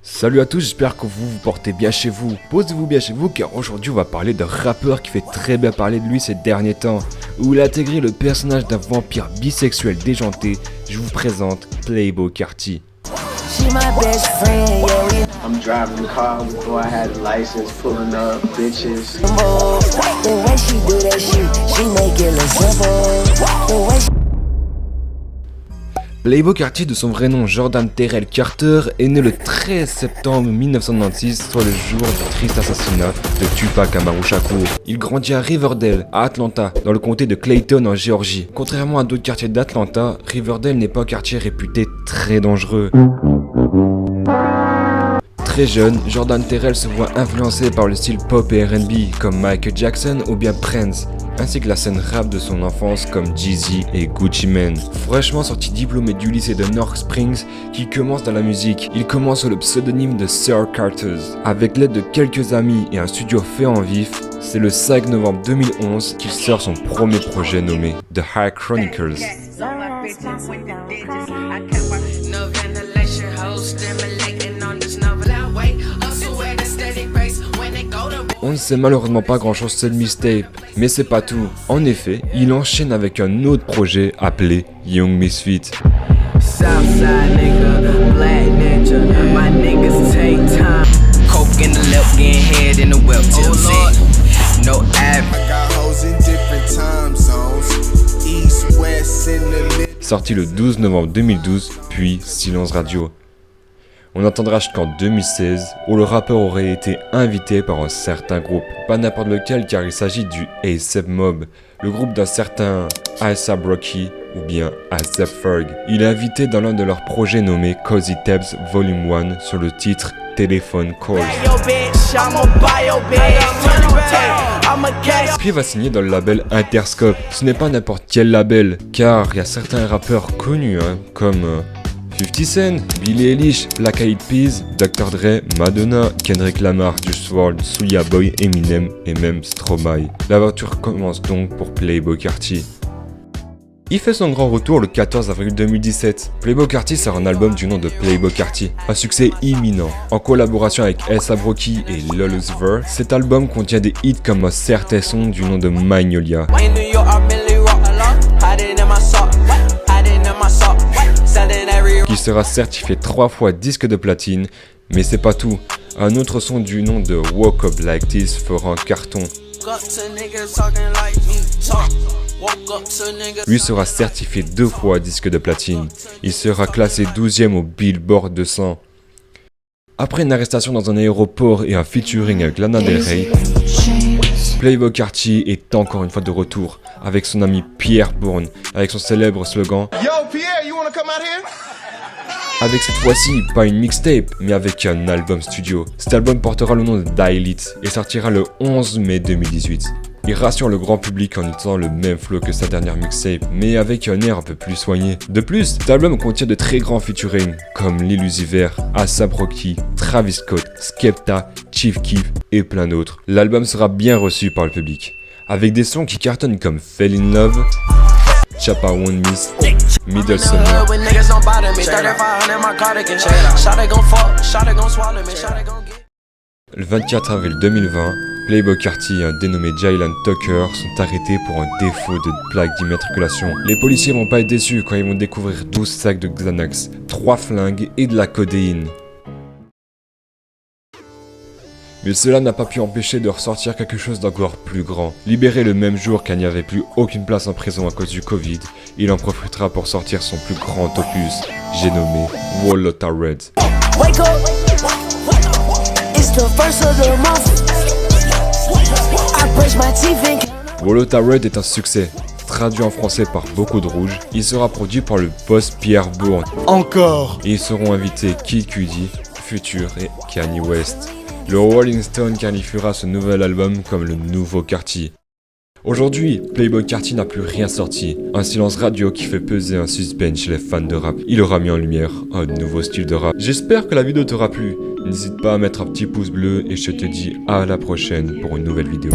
Salut à tous, j'espère que vous vous portez bien chez vous. Posez-vous bien chez vous car aujourd'hui on va parler d'un rappeur qui fait très bien parler de lui ces derniers temps. Où il a intégré le personnage d'un vampire bisexuel déjanté, je vous présente Playboi Carti. I'm driving the car before I had a license, pulling up bitches. Playboi Carti, de son vrai nom Jordan Terrell Carter, est né le 13 septembre 1996 sur le jour du triste assassinat de Tupac Amaru Shakur. Il grandit à Riverdale, à Atlanta, dans le comté de Clayton en Géorgie. Contrairement à d'autres quartiers d'Atlanta, Riverdale n'est pas un quartier réputé très dangereux. Très jeune, Jordan Terrell se voit influencé par le style pop et R&B comme Michael Jackson ou bien Prince, ainsi que la scène rap de son enfance comme Jeezy et Gucci Mane. Fraîchement sorti diplômé du lycée de North Springs, qui commence dans la musique, il commence sous le pseudonyme de Sir Carters. Avec l'aide de quelques amis et un studio fait en vif, c'est le 5 novembre 2011 qu'il sort son premier projet nommé The High Chronicles. On ne sait malheureusement pas grand chose sur le mixtape, mais c'est pas tout. En effet, il enchaîne avec un autre projet appelé Young Misfit. Sorti le 12 novembre 2012, puis Silence Radio. On attendra jusqu'en 2016 où le rappeur aurait été invité par un certain groupe. Pas n'importe lequel car il s'agit du A$AP Mob, le groupe d'un certain A$AP Rocky ou bien A$AP Ferg. Il est invité dans l'un de leurs projets nommé Cozy Tabs Volume 1 sur le titre Telephone Calls. Puis il va signer dans le label Interscope. Ce n'est pas n'importe quel label car il y a certains rappeurs connus comme 50 Cent, Billie Eilish, Black Eyed Peas, Dr. Dre, Madonna, Kendrick Lamar, Juice WRLD, Soulja Boy, Eminem et même Stromae. L'aventure commence donc pour Playboi Carti. Il fait son grand retour le 14 avril 2017. Playboi Carti sort un album du nom de Playboi Carti, un succès imminent. En collaboration avec A$AP Rocky et Lil Uzi Vert, cet album contient des hits comme un certain son du nom de Magnolia, qui sera certifié 3 fois disque de platine, mais c'est pas tout. Un autre son du nom de Woke Up Like This fera un carton. Lui sera certifié 2 fois disque de platine. Il sera classé 12e au Billboard 200. Après une arrestation dans un aéroport et un featuring avec Lana Del Rey, Playboi Carti est encore une fois de retour avec son ami Pierre Bourne, avec son célèbre slogan Yo Pierre, you wanna come out here? Avec cette fois-ci, pas une mixtape, mais avec un album studio. Cet album portera le nom de Die Lit et sortira le 11 mai 2018. Il rassure le grand public en utilisant le même flow que sa dernière mixtape, mais avec un air un peu plus soigné. De plus, cet album contient de très grands featuring, comme Lil Uzi Vert, A$AP Rocky, Travis Scott, Skepta, Chief Keef et plein d'autres. L'album sera bien reçu par le public, avec des sons qui cartonnent comme Fell in Love, Chapa Won't Miss, Middle Summer. Le 24 avril 2020, Playboi Carti et un dénommé Jalen Tucker sont arrêtés pour un défaut de plaque d'immatriculation. Les policiers vont pas être déçus quand ils vont découvrir 12 sacs de Xanax, 3 flingues et de la codéine. Mais cela n'a pas pu empêcher de ressortir quelque chose d'encore plus grand. Libéré le même jour qu'il n'y avait plus aucune place en prison à cause du Covid, il en profitera pour sortir son plus grand opus, j'ai nommé Wolota Red. Wolota Red est un succès. Traduit en français par Beaucoup de Rouge, il sera produit par le boss Pierre Bourne. Encore. Et ils seront invités Kid Cudi, Future et Kanye West. Le Rolling Stone qualifiera ce nouvel album comme le nouveau Carti. Aujourd'hui, Playboi Carti n'a plus rien sorti. Un silence radio qui fait peser un suspense chez les fans de rap. Il aura mis en lumière un nouveau style de rap. J'espère que la vidéo t'aura plu. N'hésite pas à mettre un petit pouce bleu et je te dis à la prochaine pour une nouvelle vidéo.